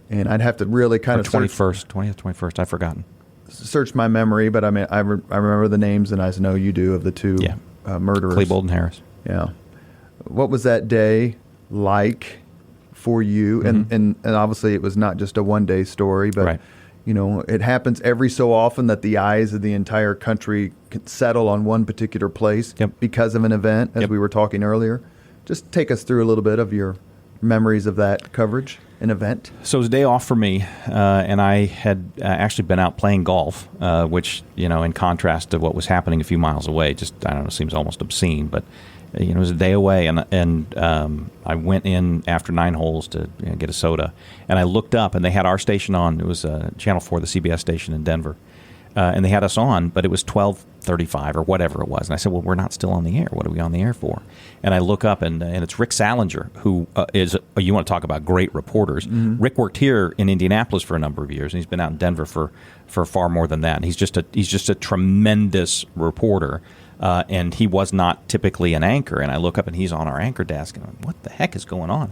And I'd have to really kind of 20th, I've forgotten. Search my memory, but I mean, I remember the names, and I know you do, of the two murderers. Klebold and Harris. Yeah. What was that day like for you? And obviously it was not just a one-day story, but right. It happens every so often that the eyes of the entire country can settle on one particular place because of an event, as we were talking earlier. Just take us through a little bit of your memories of that coverage, an event. So it was a day off for me, and I had actually been out playing golf, which, in contrast to what was happening a few miles away, just, I don't know, seems almost obscene, but it was a day away, and I went in after 9 holes to get a soda, and I looked up, and they had our station on. It was Channel 4, the CBS station in Denver, and they had us on, but it was 12:35 or whatever it was, and I said, well, we're not still on the air. What are we on the air for? And I look up, and it's Rick Salinger, who is, you want to talk about great reporters. Rick worked here in Indianapolis for a number of years, and he's been out in Denver for far more than that. And he's just a tremendous reporter. And he was not typically an anchor. And I look up, and he's on our anchor desk, and I'm like, what the heck is going on?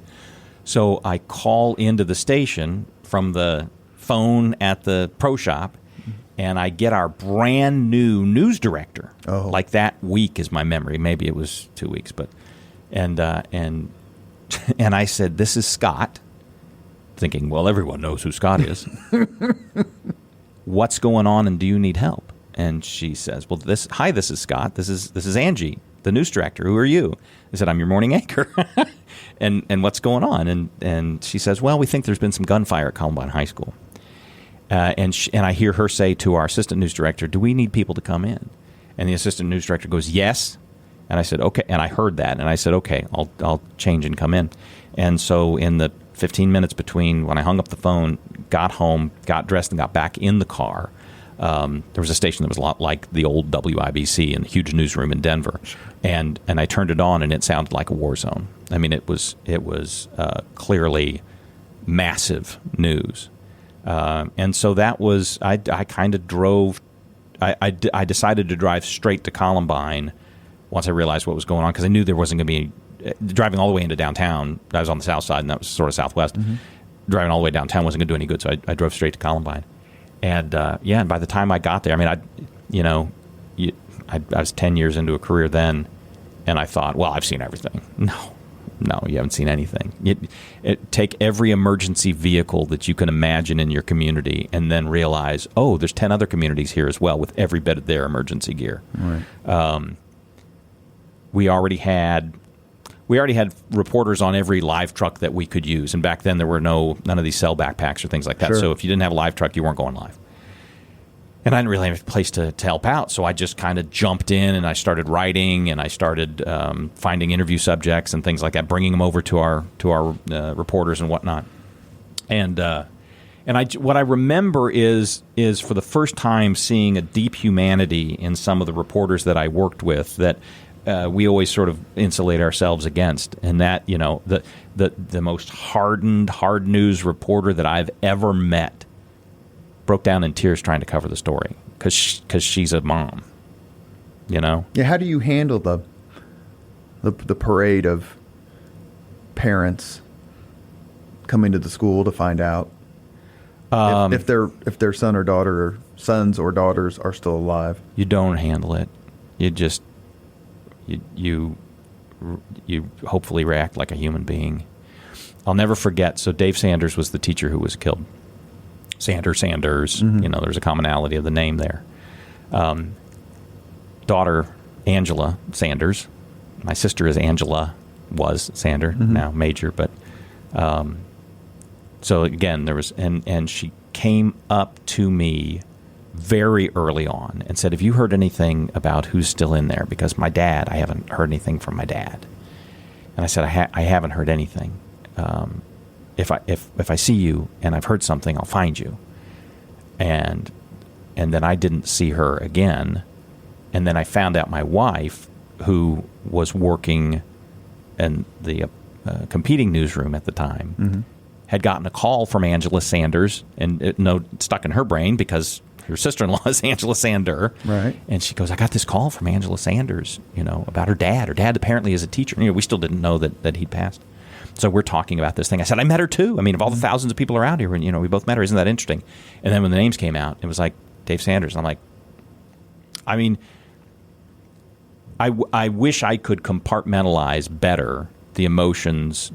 So I call into the station from the phone at the pro shop, and I get our brand new news director. Oh. Like that week is my memory. Maybe it was 2 weeks, but and I said, "This is Scott," thinking, well, everyone knows who Scott is. What's going on, and do you need help? And she says, "Well, this is Scott. This is Angie the news director. Who are you? I said, I'm your morning anchor. and what's going on? And she says, well, we think there's been some gunfire at Columbine High School. And I hear her say to our assistant news director, do we need people to come in? And the assistant news director goes, yes. And I said, okay. And I heard that. And I said, okay, I'll change and come in. And so in the 15 minutes between when I hung up the phone, got home, got dressed, and got back in the car, there was a station that was a lot like the old WIBC in the huge newsroom in Denver. And I turned it on, and it sounded like a war zone. I mean, it was clearly massive news. And so that was, I kind of drove, I decided to drive straight to Columbine once I realized what was going on, because I knew there wasn't going to be driving all the way into downtown. I was on the south side, and that was sort of southwest. Mm-hmm. Driving all the way downtown wasn't going to do any good, so I drove straight to Columbine. And and by the time I got there, I mean, I was 10 years into a career then, and I thought, well, I've seen everything. No, you haven't seen anything. Take every emergency vehicle that you can imagine in your community, and then realize, oh, there's 10 other communities here as well with every bit of their emergency gear. Right. We already had reporters on every live truck that we could use, and back then there were none of these cell backpacks or things like that. Sure. So if you didn't have a live truck, you weren't going live. And I didn't really have a place to help out, so I just kind of jumped in and I started writing, and I started finding interview subjects and things like that, bringing them over to our reporters and whatnot. And what I remember is for the first time seeing a deep humanity in some of the reporters that I worked with that we always sort of insulate ourselves against, and that the most hardened hard news reporter that I've ever met broke down in tears trying to cover the story because she's a mom, Yeah. How do you handle the parade of parents coming to the school to find out if their son or daughter or sons or daughters are still alive? You don't handle it. You just you hopefully react like a human being. I'll never forget. So Dave Sanders was the teacher who was killed. Sanders, mm-hmm. There's a commonality of the name there. Daughter, Angela Sanders. My sister is Angela, was Sander, mm-hmm. now Major. But so again, there was, and she came up to me very early on and said, have you heard anything about who's still in there? Because I haven't heard anything from my dad. And I said, I haven't heard anything. If I see you and I've heard something, I'll find you. And then I didn't see her again. And then I found out my wife, who was working in the competing newsroom at the time, mm-hmm. had gotten a call from Angela Sanders, and it stuck in her brain because her sister-in-law is Angela Sander. Right. And she goes, I got this call from Angela Sanders, about her dad. Her dad apparently is a teacher. We still didn't know that he'd passed. So we're talking about this thing. I said, I met her too. I mean, of all the thousands of people around here, we both met her. Isn't that interesting? And then when the names came out, it was like Dave Sanders. And I'm like, I mean, I wish I could compartmentalize better the emotions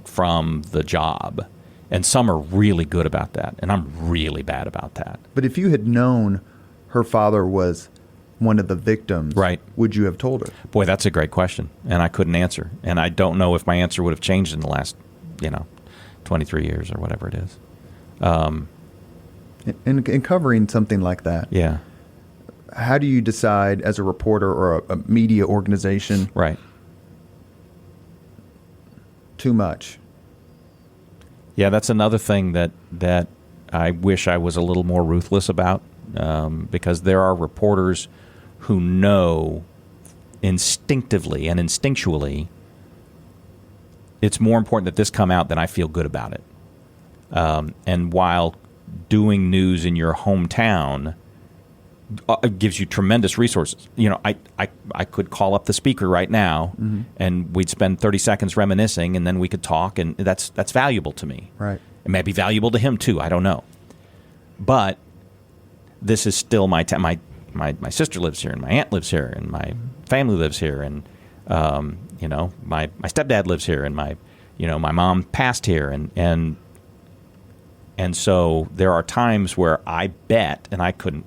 from the job. And some are really good about that. And I'm really bad about that. But if you had known her father was one of the victims, right, would you have told her? Boy, that's a great question, and I couldn't answer. And I don't know if my answer would have changed in the last, 23 years or whatever it is. In covering something like that, yeah, how do you decide as a reporter or a media organization, right, too much? Yeah, that's another thing that I wish I was a little more ruthless about, because there are reporters who know instinctively and instinctually it's more important that this come out than I feel good about it. And while doing news in your hometown gives you tremendous resources, I could call up the speaker right now, mm-hmm. and we'd spend 30 seconds reminiscing, and then we could talk, and that's valuable to me. Right. It may be valuable to him too. I don't know. But this is still my town. My sister lives here, and my aunt lives here, and my family lives here, and my stepdad lives here, and my mom passed here, and so there are times where I bet, and I couldn't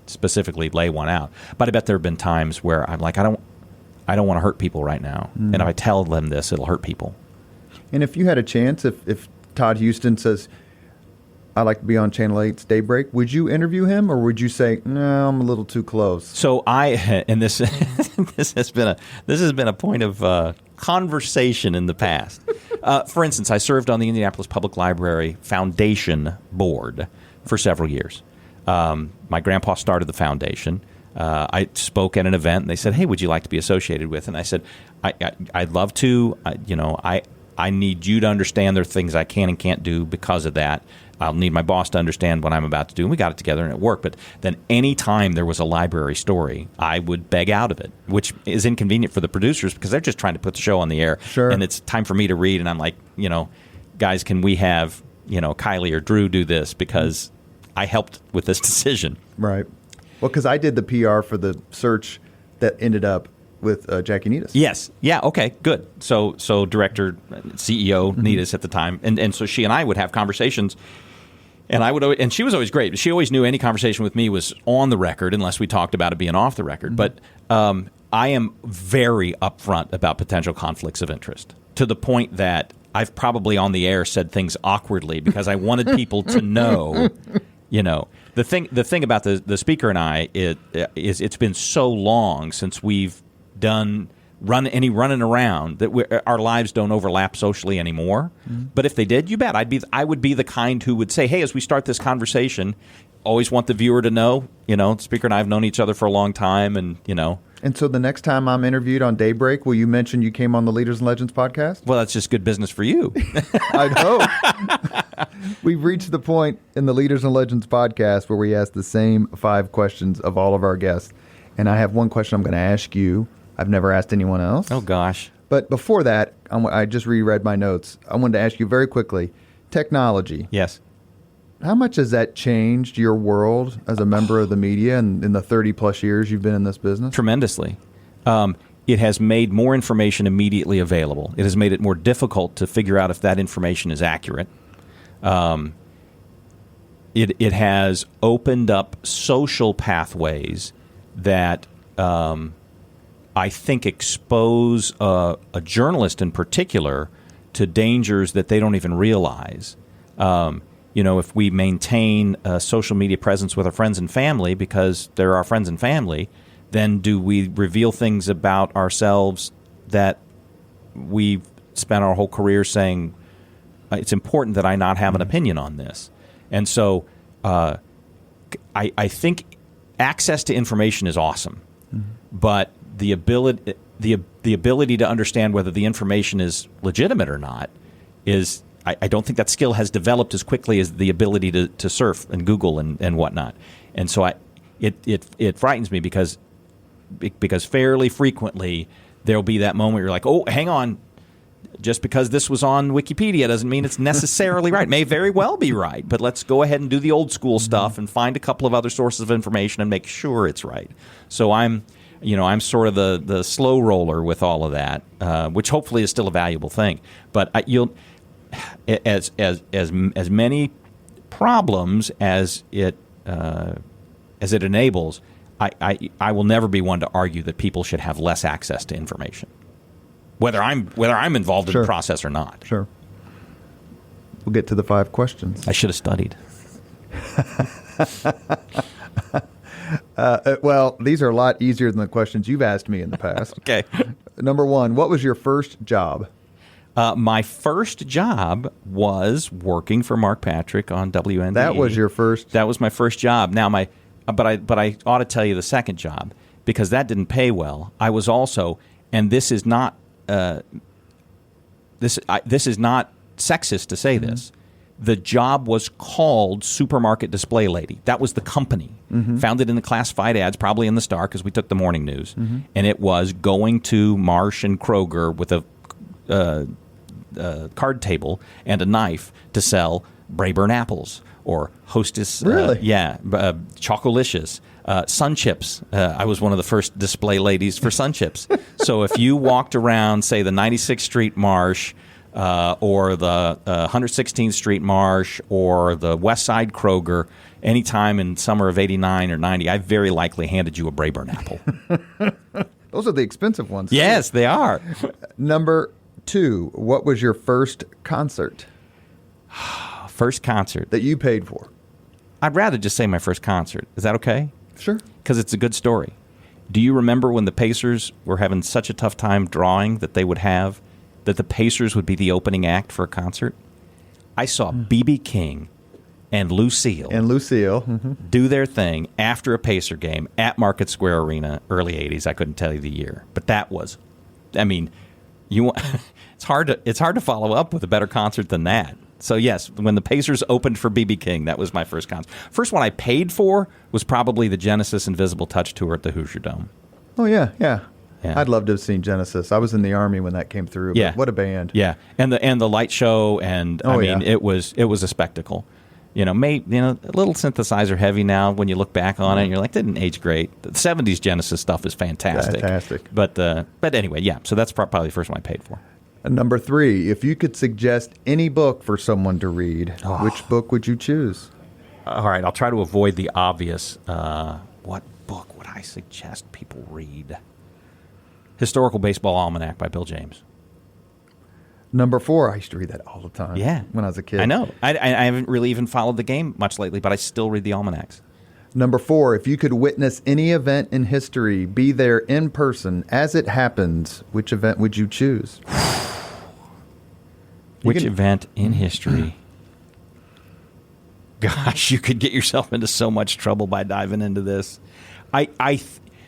specifically lay one out, but I bet there have been times where I'm like, I I don't want to hurt people right now. And if I tell them this, it'll hurt people. And if you had a chance, if Todd Houston says, I'd like to be on Channel 8's Daybreak, would you interview him, or would you say, no, I'm a little too close? So and this this has been a point of conversation in the past. For instance, I served on the Indianapolis Public Library Foundation Board for several years. My grandpa started the foundation. I spoke at an event, and they said, "Hey, would you like to be associated with?" And I said, "I'd love to. I need you to understand there are things I can and can't do because of that. I'll need my boss to understand what I'm about to do." And we got it together, and it worked. But then any time there was a library story, I would beg out of it, which is inconvenient for the producers because they're just trying to put the show on the air. Sure. And it's time for me to read, and I'm like, guys, can we have, Kylie or Drew do this because I helped with this decision. Right. Well, because I did the PR for the search that ended up with Jackie Needus. Yes. Yeah. Okay. Good. So director, CEO Needus at the time, and so she and I would have conversations, and she was always great. She always knew any conversation with me was on the record unless we talked about it being off the record. But I am very upfront about potential conflicts of interest to the point that I've probably on the air said things awkwardly because I wanted people to know. The thing about the speaker and I it's been so long since we've done running around that our lives don't overlap socially anymore. But if they did, you bet I would be the kind who would say, "Hey, as we start this conversation, always want the viewer to know, the speaker and I have known each other for a long time, and And so the next time I'm interviewed on Daybreak, will you mention you came on the Leaders and Legends podcast? Well, that's just good business for you. I'd hope. We've reached the point in the Leaders and Legends podcast where we ask the same 5 questions of all of our guests. And I have one question I'm going to ask you. I've never asked anyone else. Oh, gosh. But before that, I just reread my notes. I wanted to ask you very quickly, technology. Yes. How much has that changed your world as a member of the media and in the 30-plus years you've been in this business? Tremendously. It has made more information immediately available. It has made it more difficult to figure out if that information is accurate. It has opened up social pathways that I think expose a journalist in particular to dangers that they don't even realize. If we maintain a social media presence with our friends and family because they're our friends and family, then do we reveal things about ourselves that we've spent our whole career saying, it's important that I not have an opinion on this? And so I think access to information is awesome, but the ability to understand whether the information is legitimate or not is... I don't think that skill has developed as quickly as the ability to surf and Google and whatnot. And so it frightens me because fairly frequently there'll be that moment where you're like, oh, hang on, just because this was on Wikipedia doesn't mean it's necessarily right. It may very well be right, but let's go ahead and do the old school stuff and find a couple of other sources of information and make sure it's right. So I'm sort of the slow roller with all of that, which hopefully is still a valuable thing. But as many problems as it enables, I will never be one to argue that people should have less access to information, whether I'm involved in the process or not. Sure. We'll get to the 5 questions. I should have studied. Well, these are a lot easier than the questions you've asked me in the past. Okay. Number 1, what was your first job? My first job was working for Mark Patrick on WNDE. That was your first? That was my first job. Now, but I ought to tell you the second job because that didn't pay well. I was also, and this is not this is not sexist to say this. The job was called Supermarket Display Lady. That was the company. Founded in the classified ads, probably in the Star because we took the morning news. And it was going to Marsh and Kroger with a card table and a knife to sell Brayburn apples or Hostess. Really? Chocolicious. Sun Chips. I was one of the first display ladies for Sun Chips. So if you walked around, say, the 96th Street Marsh or the 116th Street Marsh or the West Side Kroger, anytime in summer of 89 or 90, I very likely handed you a Brayburn apple. Those are the expensive ones. Yes, they are. Number 2, what was your first concert First concert. that you paid for? I'd rather just say my first concert. Is that okay? Sure. Because it's a good story. Do you remember when the Pacers were having such a tough time drawing that the Pacers would be the opening act for a concert? I saw B.B. King and Lucille do their thing after a Pacer game at Market Square Arena, early 80s. I couldn't tell you the year. But that was, I mean, it's hard to follow up with a better concert than that. So, yes, when the Pacers opened for B.B. King, that was my first concert. First one I paid for was probably the Genesis Invisible Touch Tour at the Hoosier Dome. Oh, yeah. I'd love to have seen Genesis. I was in the Army when that came through. Yeah. But what a band. Yeah, and the light show, and it was a spectacle. A little synthesizer heavy now when you look back on it. You're like, didn't age great. The 70s Genesis stuff is fantastic. But anyway, yeah. So that's probably the first one I paid for. Number 3, if you could suggest any book for someone to read, which book would you choose? All right, I'll try to avoid the obvious. What book would I suggest people read? Historical Baseball Almanac by Bill James. Number 4, I used to read that all the time. Yeah, when I was a kid. I know. I haven't really even followed the game much lately, but I still read the almanacs. Number 4, if you could witness any event in history, be there in person as it happens, which event would you choose? Which event in history? Gosh, you could get yourself into so much trouble by diving into this.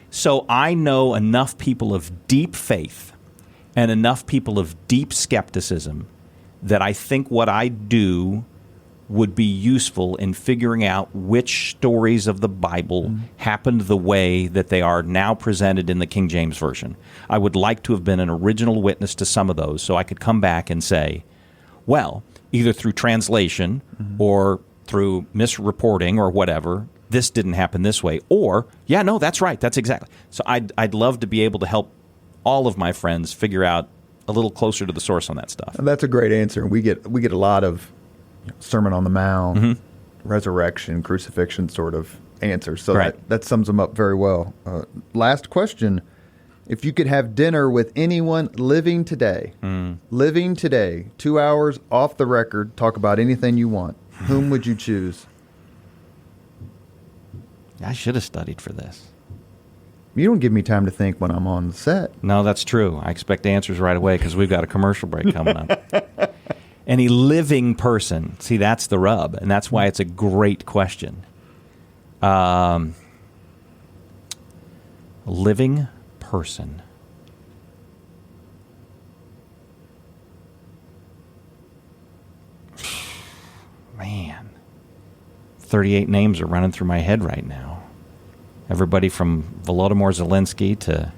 So I know enough people of deep faith and enough people of deep skepticism that I think what I do would be useful in figuring out which stories of the Bible happened the way that they are now presented in the King James Version. I would like to have been an original witness to some of those so I could come back and say, well, either through translation or through misreporting or whatever, this didn't happen this way. Or, yeah, no, that's right. That's exactly. So I'd love to be able to help all of my friends figure out a little closer to the source on that stuff. That's a great answer. We get a lot of Sermon on the Mount, resurrection, crucifixion sort of answers. So that sums them up very well. Last question. If you could have dinner with anyone living today, 2 hours off the record, talk about anything you want, whom would you choose? I should have studied for this. You don't give me time to think when I'm on the set. No, that's true. I expect answers right away because we've got a commercial break coming up. Any living person. See, that's the rub, and that's why it's a great question. Living person. Man. 38 names are running through my head right now. Everybody from Volodymyr Zelensky to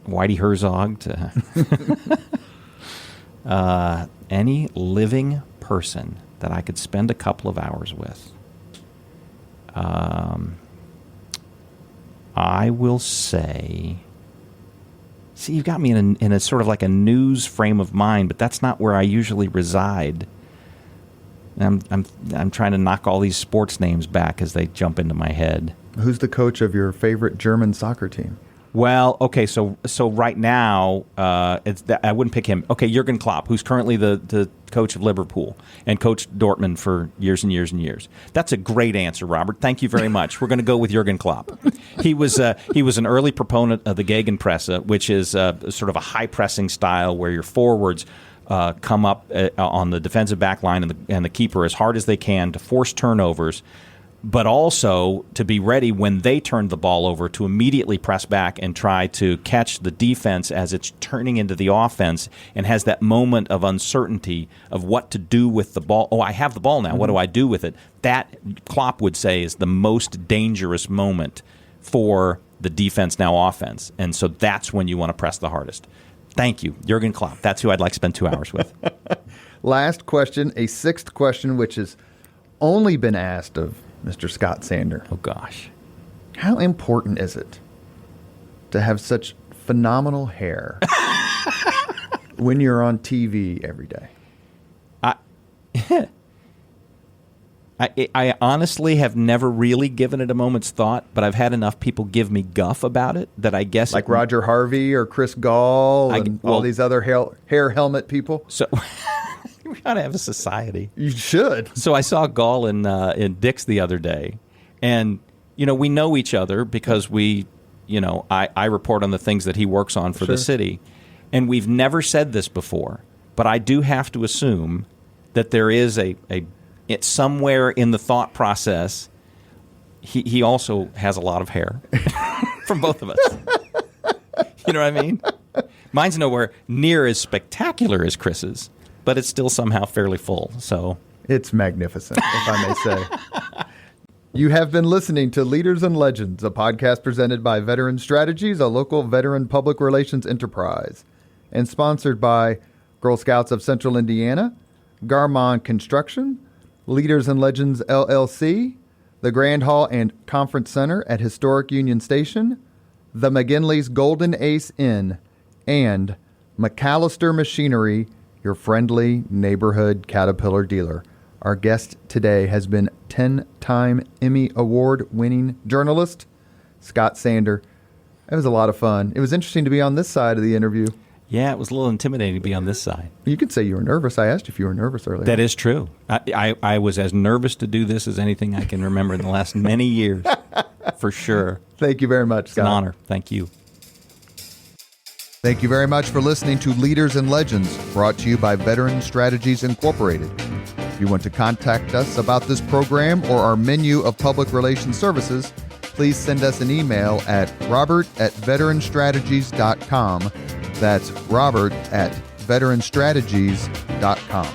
Whitey Herzog to any living person that I could spend a couple of hours with. I will say, see, you've got me in a sort of like a news frame of mind, but that's not where I usually reside. I'm trying to knock all these sports names back as they jump into my head. Who's the coach of your favorite German soccer team? Well, okay, so right now, I wouldn't pick him. Okay, Jurgen Klopp, who's currently the coach of Liverpool and coached Dortmund for years and years and years. That's a great answer, Robert. Thank you very much. We're going to go with Jurgen Klopp. He was an early proponent of the Gegenpresse, which is sort of a high pressing style where your forwards come up on the defensive back line and the keeper as hard as they can to force turnovers, but also to be ready when they turn the ball over to immediately press back and try to catch the defense as it's turning into the offense and has that moment of uncertainty of what to do with the ball. Oh, I have the ball now. What do I do with it? That, Klopp would say, is the most dangerous moment for the defense now offense. And so that's when you want to press the hardest. Thank you, Jurgen Klopp. That's who I'd like to spend 2 hours with. Last question, a sixth question, which has only been asked of Mr. Scott Sander. Oh, gosh. How important is it to have such phenomenal hair when you're on TV every day? I honestly have never really given it a moment's thought, but I've had enough people give me guff about it that I guess... Like Roger Harvey or Chris Gall and all these other hair helmet people? So we ought to have a society. You should. So I saw Gall in Dick's the other day, and, we know each other because we, I report on the things that he works on for the city, and we've never said this before, but I do have to assume that there is it's somewhere in the thought process, he also has a lot of hair from both of us. You know what I mean? Mine's nowhere near as spectacular as Chris's, but it's still somehow fairly full. So it's magnificent, if I may say. You have been listening to Leaders and Legends, a podcast presented by Veteran Strategies, a local veteran public relations enterprise, and sponsored by Girl Scouts of Central Indiana, Garmon Construction, Leaders and Legends LLC, the Grand Hall and Conference Center at Historic Union Station, the McGinley's Golden Ace Inn, and McAllister Machinery, your friendly neighborhood Caterpillar dealer. Our guest today has been 10-time Emmy Award-winning journalist, Scott Sander. It was a lot of fun. It was interesting to be on this side of the interview. Yeah, it was a little intimidating to be on this side. You could say you were nervous. I asked if you were nervous earlier. That is true. I was as nervous to do this as anything I can remember in the last many years, for sure. Thank you very much, Scott. It's an honor. Thank you. Thank you very much for listening to Leaders and Legends, brought to you by Veteran Strategies Incorporated. If you want to contact us about this program or our menu of public relations services, please send us an email at robert@veteranstrategies.com. That's robert@veteranstrategies.com.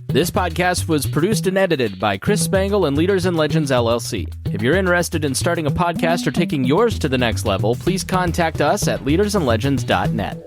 This podcast was produced and edited by Chris Spangle and Leaders and Legends LLC. If you're interested in starting a podcast or taking yours to the next level, please contact us at leadersandlegends.net.